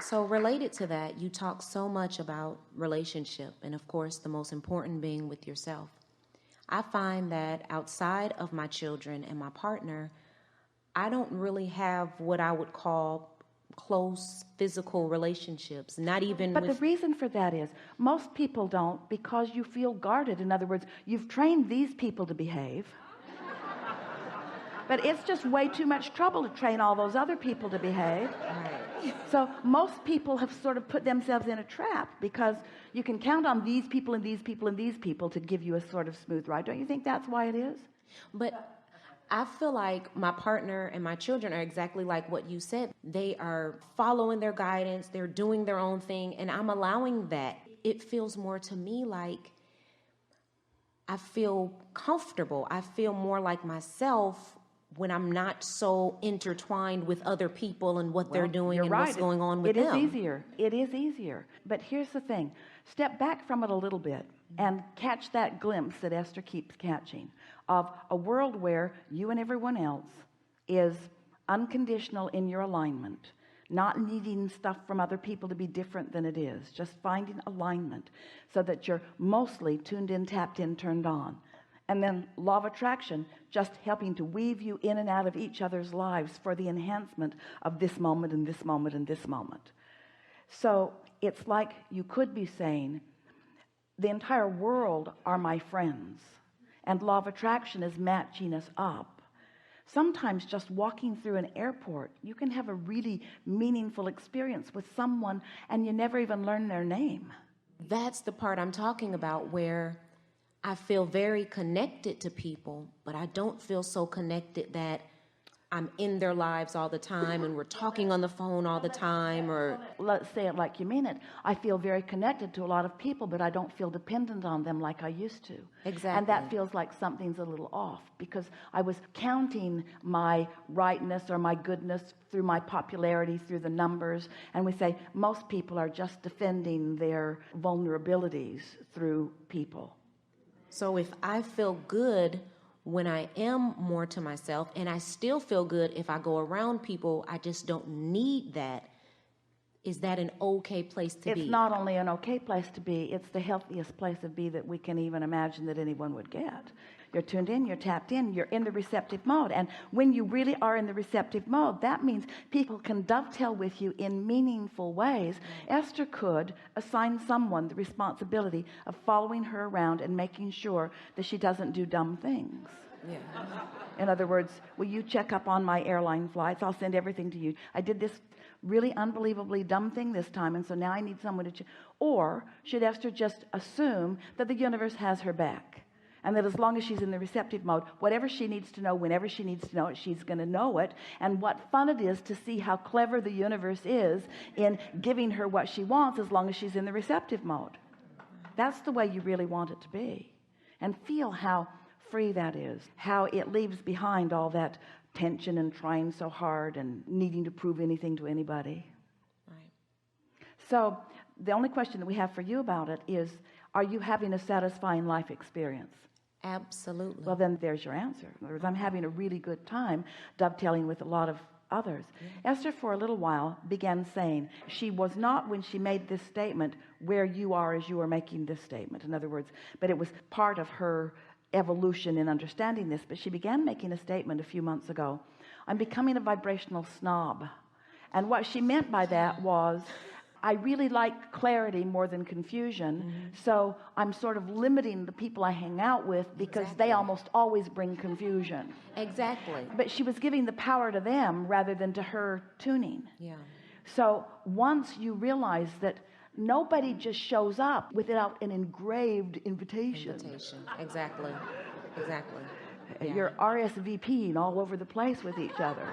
So related to that, you talk so much about relationship and of course the most important being with yourself. I find that outside of my children and my partner, I don't really have what I would call close physical relationships, not even But with... the reason for that is most people don't, because you feel guarded. In other words, you've trained these people to behave, but it's just way too much trouble to train all those other people to behave. Right. So most people have sort of put themselves in a trap because you can count on these people and these people and these people to give you a sort of smooth ride. Don't you think that's why it is? But I feel like my partner and my children are exactly like what you said. They are following their guidance, they're doing their own thing, and I'm allowing that. It feels more to me like I feel comfortable. I feel more like myself when I'm not so intertwined with other people and what they're doing and what's going on with them. It is easier. It is easier. But here's the thing. Step back from it a little bit and catch that glimpse that Esther keeps catching of a world where you and everyone else is unconditional in your alignment, not needing stuff from other people to be different than it is, just finding alignment so that you're mostly tuned in, tapped in, turned on. And then law of attraction just helping to weave you in and out of each other's lives for the enhancement of this moment and this moment and this moment. So it's like you could be saying the entire world are my friends, and law of attraction is matching us up. Sometimes just walking through an airport, you can have a really meaningful experience with someone and you never even learn their name. That's the part I'm talking about, where I feel very connected to people, but I don't feel so connected that I'm in their lives all the time and we're talking on the phone all the time. Or let's say it like you mean it. I feel very connected to a lot of people, but I don't feel dependent on them like I used to. Exactly. And that feels like something's a little off because I was counting my rightness or my goodness through my popularity, through the numbers. And we say most people are just defending their vulnerabilities through people. So if I feel good when I am more to myself, and I still feel good if I go around people, I just don't need that, is that an okay place to be? It's not only an okay place to be, it's the healthiest place to be that we can even imagine that anyone would get. You're tuned in, you're tapped in, you're in the receptive mode. And when you really are in the receptive mode, that means people can dovetail with you in meaningful ways. Esther could assign someone the responsibility of following her around and making sure that she doesn't do dumb things. Yeah. In other words, will you check up on my airline flights? I'll send everything to you. I did this really unbelievably dumb thing this time, and so now I need someone to or should Esther just assume that the universe has her back, and that as long as she's in the receptive mode, whatever she needs to know, whenever she needs to know it, she's going to know it? And what fun it is to see how clever the universe is in giving her what she wants as long as she's in the receptive mode. That's the way you really want it to be. And feel how free that is, how it leaves behind all that tension and trying so hard and needing to prove anything to anybody. Right. So the only question that we have for you about it is, are you having a satisfying life experience? Absolutely. Well, then there's your answer. In other words, I'm having a really good time dovetailing with a lot of others. Esther, for a little while, began saying she was not, when she made this statement, where you are as you are making this statement. In other words, but it was part of her evolution in understanding this. But she began making a statement a few months ago: I'm becoming a vibrational snob. And what she meant by that was, I really like clarity more than confusion. So I'm sort of limiting the people I hang out with because they almost always bring confusion. Exactly. But she was giving the power to them rather than to her tuning. Yeah. So once you realize that nobody just shows up without an engraved invitation. Exactly. Exactly. Yeah. You're RSVPing all over the place with each other.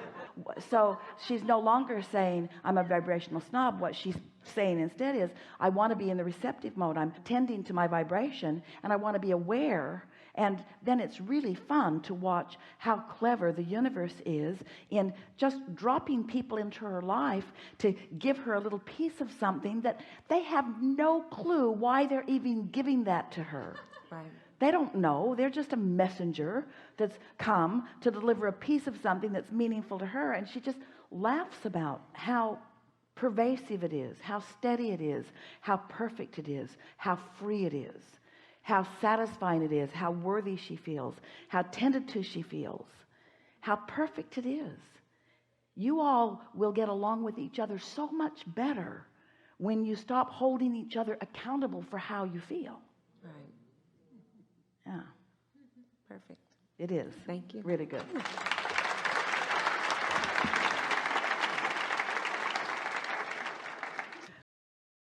So she's no longer saying I'm a vibrational snob. What she's saying instead is, I want to be in the receptive mode. I'm tending to my vibration and I want to be aware. And then it's really fun to watch how clever the universe is in just dropping people into her life to give her a little piece of something that they have no clue why they're even giving that to her. Right. They don't know. They're just a messenger that's come to deliver a piece of something that's meaningful to her. And she just laughs about how pervasive it is, how steady it is, how perfect it is, how free it is, how satisfying it is, how worthy she feels, how tended to she feels, how perfect it is. You all will get along with each other so much better when you stop holding each other accountable for how you feel. Right. Yeah. Perfect. It is. Thank you. Really good.